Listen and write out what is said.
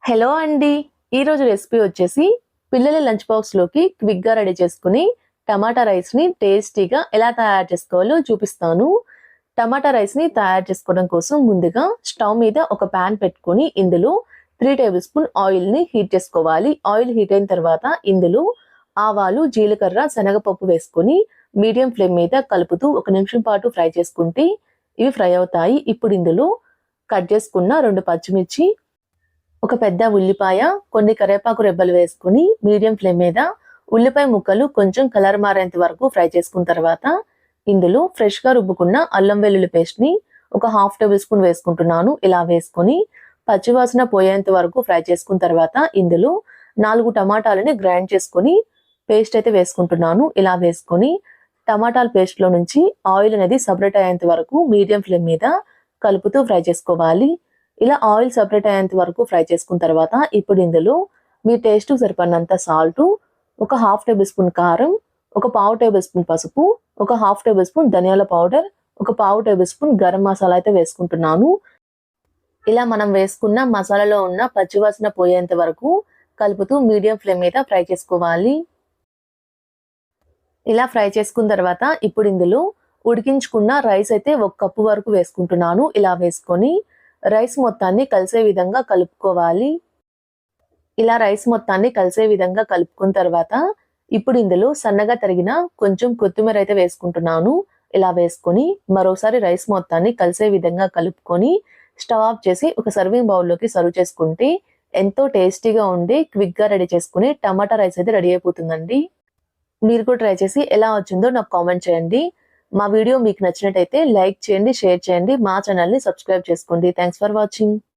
Hello అండి. ఈరోజు recipe వచ్చేసి పిల్లల లంచ్ బాక్స్‌లోకి క్విక్‌గా రెడీ చేసుకుని టమాటా రైస్‌ని టేస్టీగా ఎలా తయారు చేసుకోవాలో చూపిస్తాను. టమాటా రైస్‌ని తయారు చేసుకోవడం కోసం ముందుగా స్టవ్ మీద ఒక పాన్ పెట్టుకొని ఇందులో 3 టేబుల్ స్పూన్ ఆయిల్‌ని హీట్ చేసుకోవాలి. ఆయిల్ హీట్ అయిన తర్వాత ఇందులో ఆవాలు, జీలకర్ర, శనగపప్పు వేసుకొని మీడియం ఫ్లేమ్ మీద కలుపుతూ 1 నిమిషం పాటు ఫ్రై చేసుకుంటే ఇవి ఫ్రై అవుతాయి. ఇప్పుడు ఇందులో కట్ చేసుకున్న 2 పచ్చిమిర్చి, ఒక పెద్ద ఉల్లిపాయ, కొన్ని కరివేపాకు రెబ్బలు వేసుకొని మీడియం ఫ్లేమ్ మీద ఉల్లిపాయ ముక్కలు కొంచెం కలర్ మారేంత వరకు ఫ్రై చేసుకున్న తర్వాత ఇందులో ఫ్రెష్‌గా రుబ్బుకున్న అల్లం వెల్లుల్లి పేస్ట్‌ని ఒక హాఫ్ టేబుల్ స్పూన్ వేసుకుంటున్నాను. ఇలా వేసుకొని పచ్చివాసన పోయేంత వరకు ఫ్రై చేసుకున్న తర్వాత ఇందులో 4 టమాటాలని గ్రైండ్ చేసుకొని పేస్ట్ అయితే వేసుకుంటున్నాను. ఇలా వేసుకొని టమాటాల పేస్ట్‌లో నుంచి ఆయిల్ అనేది సెపరేట్ అయ్యేంత వరకు మీడియం ఫ్లేమ్ మీద కలుపుతూ ఫ్రై చేసుకోవాలి. ఇలా ఆయిల్ సెపరేట్ అయ్యేంత వరకు ఫ్రై చేసుకున్న తర్వాత ఇప్పుడు ఇందులో మీ టేస్ట్‌కి సరిపడినంత సాల్టు, ఒక హాఫ్ టేబుల్ స్పూన్ కారం, ఒక పావు టేబుల్ స్పూన్ పసుపు, ఒక హాఫ్ టేబుల్ స్పూన్ ధనియాల పౌడర్, ఒక పావు టేబుల్ స్పూన్ గరం మసాలా అయితే వేసుకుంటున్నాను. ఇలా మనం వేసుకున్న మసాలాలో ఉన్న పచ్చివాసన పోయేంత వరకు కలుపుతూ మీడియం ఫ్లేమ్ మీద ఫ్రై చేసుకోవాలి. ఇలా ఫ్రై చేసుకున్న తర్వాత ఇప్పుడు ఇందులో ఉడికించుకున్న రైస్ అయితే 1 కప్పు వరకు వేసుకుంటున్నాను. ఇలా వేసుకొని రైస్ మొత్తాన్ని కలిసే విధంగా కలుపుకోవాలి. ఇలా రైస్ మొత్తాన్ని కలిసే విధంగా కలుపుకున్న తర్వాత ఇప్పుడు ఇందులో సన్నగా తరిగిన కొంచెం కొత్తిమీర అయితే వేసుకుంటున్నాను. ఇలా వేసుకొని మరోసారి రైస్ మొత్తాన్ని కలిసే విధంగా కలుపుకొని స్టవ్ ఆఫ్ చేసి ఒక సర్వింగ్ బౌల్‌లోకి సర్వ్ చేసుకుంటే ఎంతో టేస్టీగా ఉండి క్విక్‌గా రెడీ చేసుకునే టమాటా రైస్ అయితే రెడీ అయిపోతుందండి. మీరు కూడా ట్రై చేసి ఎలా వచ్చిందో నాకు కామెంట్ చేయండి. మా వీడియో మీకు నచ్చినట్టయితే లైక్ చేయండి, షేర్ చేయండి. మా ఛానల్‌ని సబ్స్క్రైబ్ చేసుకోండి. Thanks for watching.